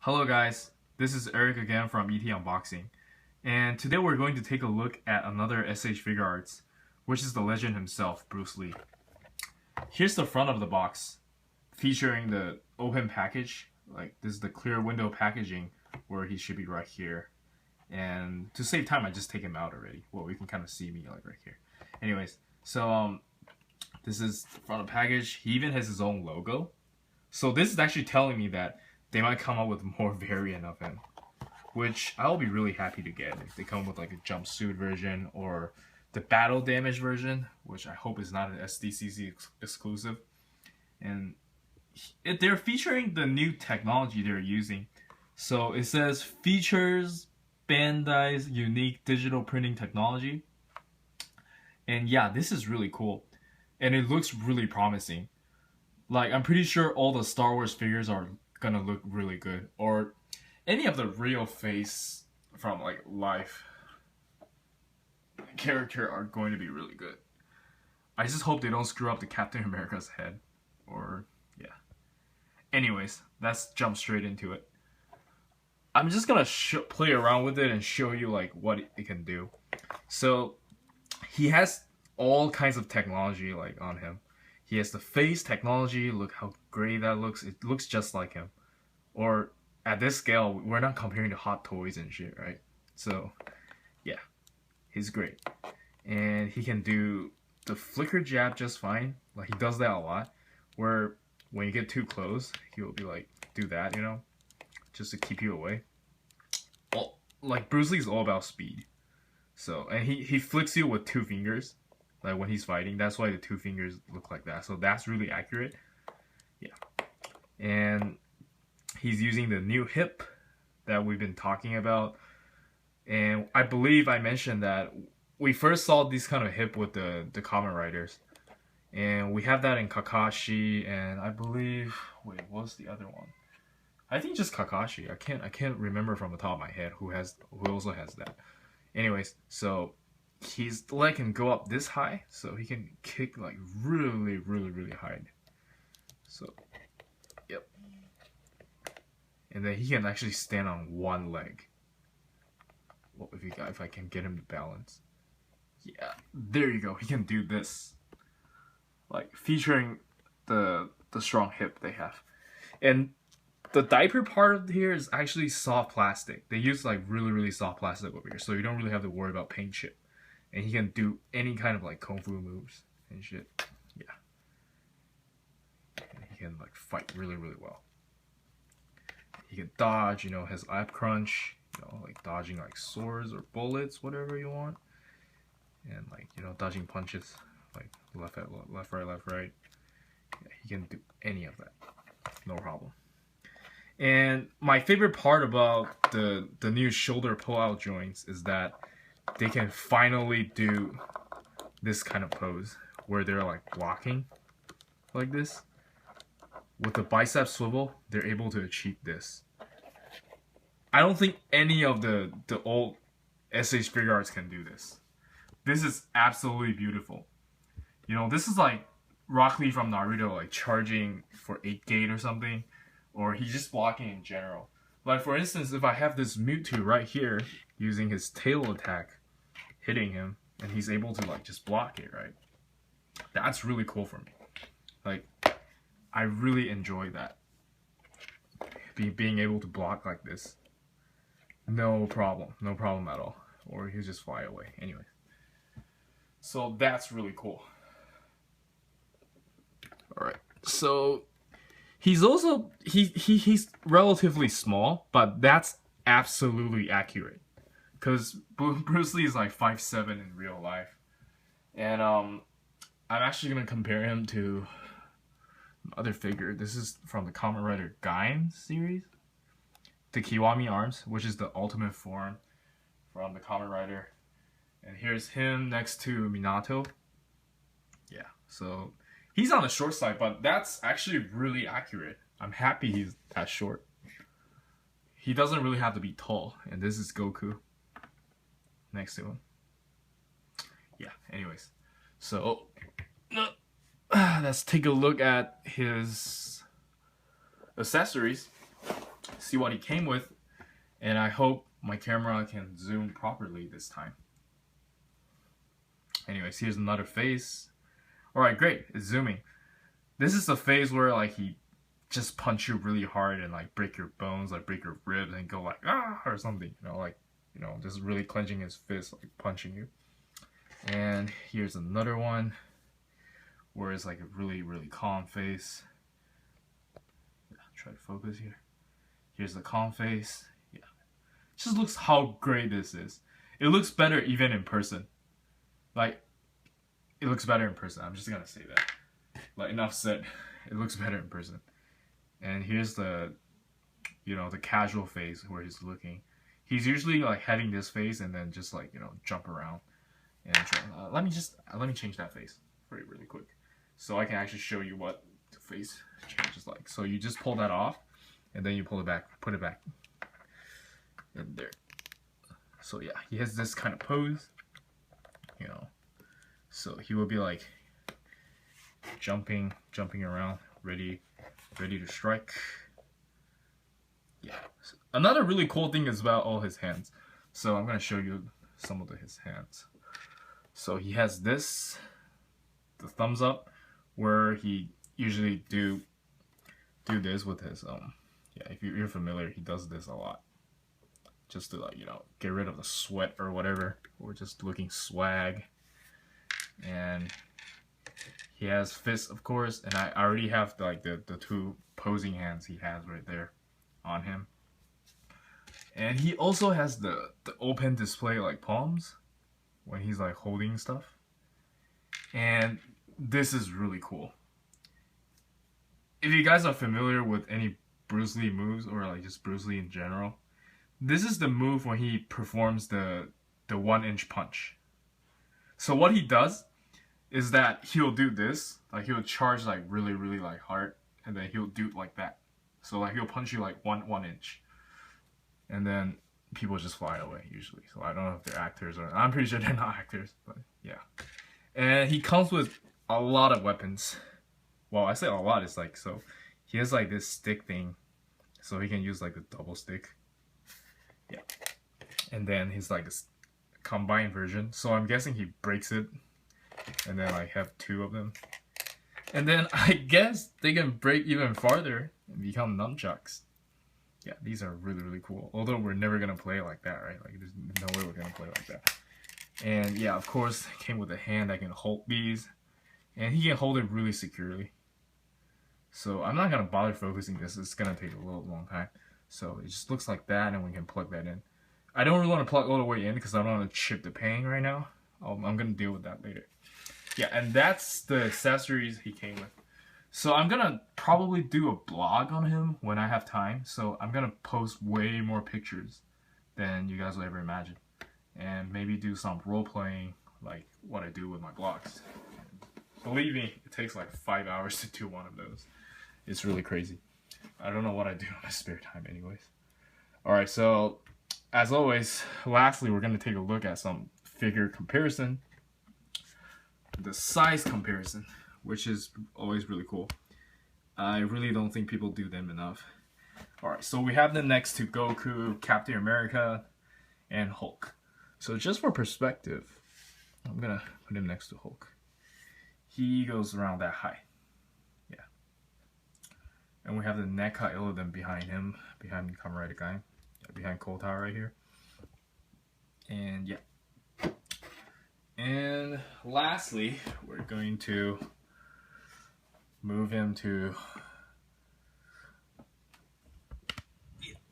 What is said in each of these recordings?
Hello guys, this is Eric again from ET Unboxing, and today we're going to take a look at another S.H Figuarts, which is the legend himself, Bruce Lee. Here's the front of the box, featuring the open package. Like, this is the clear window packaging, where he should be right here. And to save time, I just take him out already. Well, you can kind of see me like right here. Anyways, so this is the front of the package. He even has his own logo. So this is actually telling me that they might come up with more variant of him, which I'll be really happy to get if they come with like a jumpsuit version or the battle damage version, which I hope is not an SDCC exclusive. And they're featuring the new technology they're using. So it says features Bandai's unique digital printing technology. And yeah, this is really cool. And it looks really promising. Like, I'm pretty sure all the Star Wars figures are gonna look really good, or any of the real face from like life character are going to be really good. I just hope they don't screw up the Captain America's head, or yeah. Anyways, let's jump straight into it. I'm just gonna play around with it and show you like what it can do. So he has all kinds of technology like on him. He has the face technology. Look how great that looks. It looks just like him. Or at this scale, we're not comparing to Hot Toys and shit, right? So yeah, he's great. And he can do the flicker jab just fine. Like, he does that a lot. Where when you get too close, he will be like, do that, you know? Just to keep you away. Well, like, Bruce Lee's all about speed. So, and he flicks you with two fingers. Like when he's fighting, that's why the two fingers look like that. So that's really accurate. Yeah. And he's using the new hip that we've been talking about. And I believe I mentioned that we first saw this kind of hip with the Kamen Riders. And we have that in Kakashi, and I believe, wait, what's the other one? I think just Kakashi. I can't remember from the top of my head who also has that. Anyways, so his leg can go up this high, so he can kick like really high. So, yep. And then he can actually stand on one leg. Well, if I can get him to balance. Yeah, there you go. He can do this, like featuring the strong hip they have. And the diaper part of here is actually soft plastic. They use like really soft plastic over here, so you don't really have to worry about paint chip. And he can do any kind of like kung fu moves and shit. Yeah. And he can like fight really well. He can dodge, you know, has ab crunch, you know, like dodging like swords or bullets, whatever you want. And like, you know, dodging punches, like left right. Yeah, he can do any of that. No problem. And my favorite part about the new shoulder pull-out joints is that they can finally do this kind of pose where they're like blocking like this. With the bicep swivel, they're able to achieve this. I don't think any of the old S.H Figuarts can do this. This is absolutely beautiful. You know, this is like Rock Lee from Naruto, like charging for 8-gate or something, or he's just blocking in general. Like, for instance, if I have this Mewtwo right here using his tail attack hitting him, and he's able to like just block it, right? That's really cool for me. Like, I really enjoy that. Being able to block like this. No problem at all. Or he'll just fly away. Anyway. So that's really cool. Alright. So he's also he's relatively small, but that's absolutely accurate. Because Bruce Lee is like 5'7" in real life. And I'm actually going to compare him to another figure. This is from the Kamen Rider Gaim series. The Kiwami arms, which is the ultimate form from the Kamen Rider. And here's him next to Minato. Yeah, so he's on the short side, but that's actually really accurate. I'm happy he's that short. He doesn't really have to be tall. And this is Goku next to him. Yeah, anyways. So, let's take a look at his accessories. see what he came with, and I hope my camera can zoom properly this time. Anyways, here's another face. Alright, great, it's zooming. This is the phase where like he just punch you really hard and like break your bones, like break your ribs and go like ah or something, just really clenching his fist, like punching you. And here's another one where it's like a really, really calm face. Yeah, try to focus here. Here's the calm face. Yeah, just looks how great this is. It looks better even in person. Like, it looks better in person. I'm just gonna say that. Like, enough said. It looks better in person. And here's the, the casual phase where he's looking. He's usually like having this face and then just like, jump around. And let me change that face really quick, so I can actually show you what the face change is like. So you just pull that off, and then you pull it back, put it back in there. So yeah, he has this kind of pose, So he will be like jumping around, ready to strike. Yeah. Another really cool thing is about all his hands. So I'm gonna show you some of his hands. So he has this, the thumbs up, where he usually do this with his if you're familiar, he does this a lot, just to like get rid of the sweat or whatever, or just looking swag. And he has fists, of course, and I already have like the two posing hands he has right there on him. And he also has the open display like palms when he's like holding stuff. And this is really cool. If you guys are familiar with any Bruce Lee moves, or like just Bruce Lee in general, this is the move when he performs the 1-inch punch. So what he does is that he'll do this, like he'll charge like really like hard, and then he'll do it like that. So like he'll punch you like one inch, and then people just fly away usually. So I don't know if they're actors, or I'm pretty sure they're not actors, but yeah. And he comes with a lot of weapons. Well, I say a lot, it's like, so he has like this stick thing, so he can use like the double stick. Yeah. And then he's like a combined version, so I'm guessing he breaks it, and then I have two of them. And then I guess they can break even farther and become nunchucks. Yeah, these are really cool. Although we're never gonna play like that, right? Like there's no way we're gonna play like that. And yeah, of course, it came with a hand that can hold these, and he can hold it really securely. So I'm not gonna bother focusing this. It's gonna take a little long time. So it just looks like that, and we can plug that in. I don't really want to plug all the way in because I don't want to chip the paint right now. I'm gonna deal with that later. Yeah, and that's the accessories he came with. So I'm gonna probably do a blog on him when I have time. So I'm gonna post way more pictures than you guys will ever imagine, and maybe do some role playing like what I do with my blogs. Believe me, it takes like 5 hours to do one of those. It's really crazy. I don't know what I do in my spare time anyways. Alright, so as always, lastly, we're going to take a look at some figure comparison. The size comparison, which is always really cool. I really don't think people do them enough. Alright, so we have them next to Goku, Captain America, and Hulk. So just for perspective, I'm going to put him next to Hulk. He goes around that high. Yeah. And we have the neck height of them behind him, behind Kamen Rider guy. Behind Cold Tower right here. And yeah. And lastly, we're going to move him to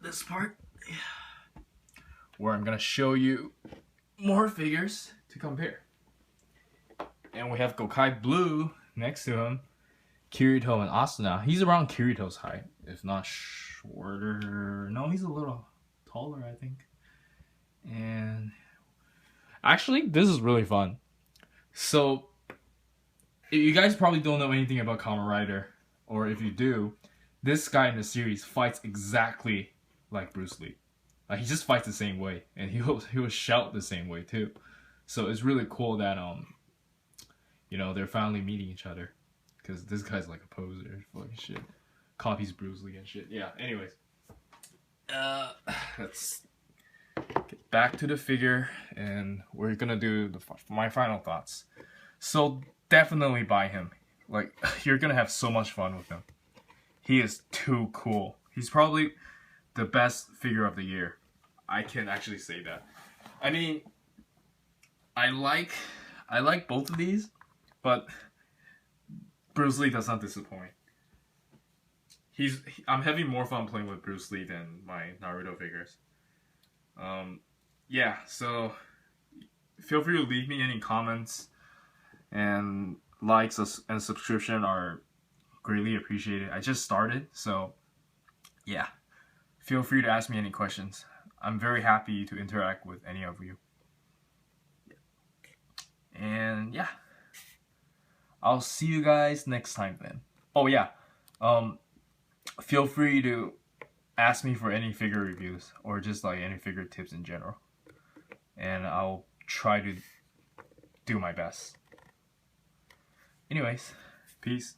this part, where I'm going to show you more figures to compare. And we have Gokai Blue next to him, Kirito and Asuna. He's around Kirito's height, if not shorter. No, he's a little taller, I think. And actually, this is really fun. So, you guys probably don't know anything about Kamen Rider, or if you do, this guy in the series fights exactly like Bruce Lee. He just fights the same way, and he will shout the same way too. So it's really cool that they're finally meeting each other, because this guy's like a poser, fucking shit, copies Bruce Lee and shit. Yeah. Anyways, let's get back to the figure, and we're gonna do my final thoughts. So definitely buy him. Like, you're gonna have so much fun with him. He is too cool. He's probably the best figure of the year. I can actually say that. I mean, I like both of these, but Bruce Lee does not disappoint. I'm having more fun playing with Bruce Lee than my Naruto figures. Yeah, so feel free to leave me any comments, and likes and subscription are greatly appreciated. I just started, so yeah, feel free to ask me any questions. I'm very happy to interact with any of you. And yeah, I'll see you guys next time then. Oh yeah, feel free to ask me for any figure reviews or just like any figure tips in general, and I'll try to do my best. Anyways, peace.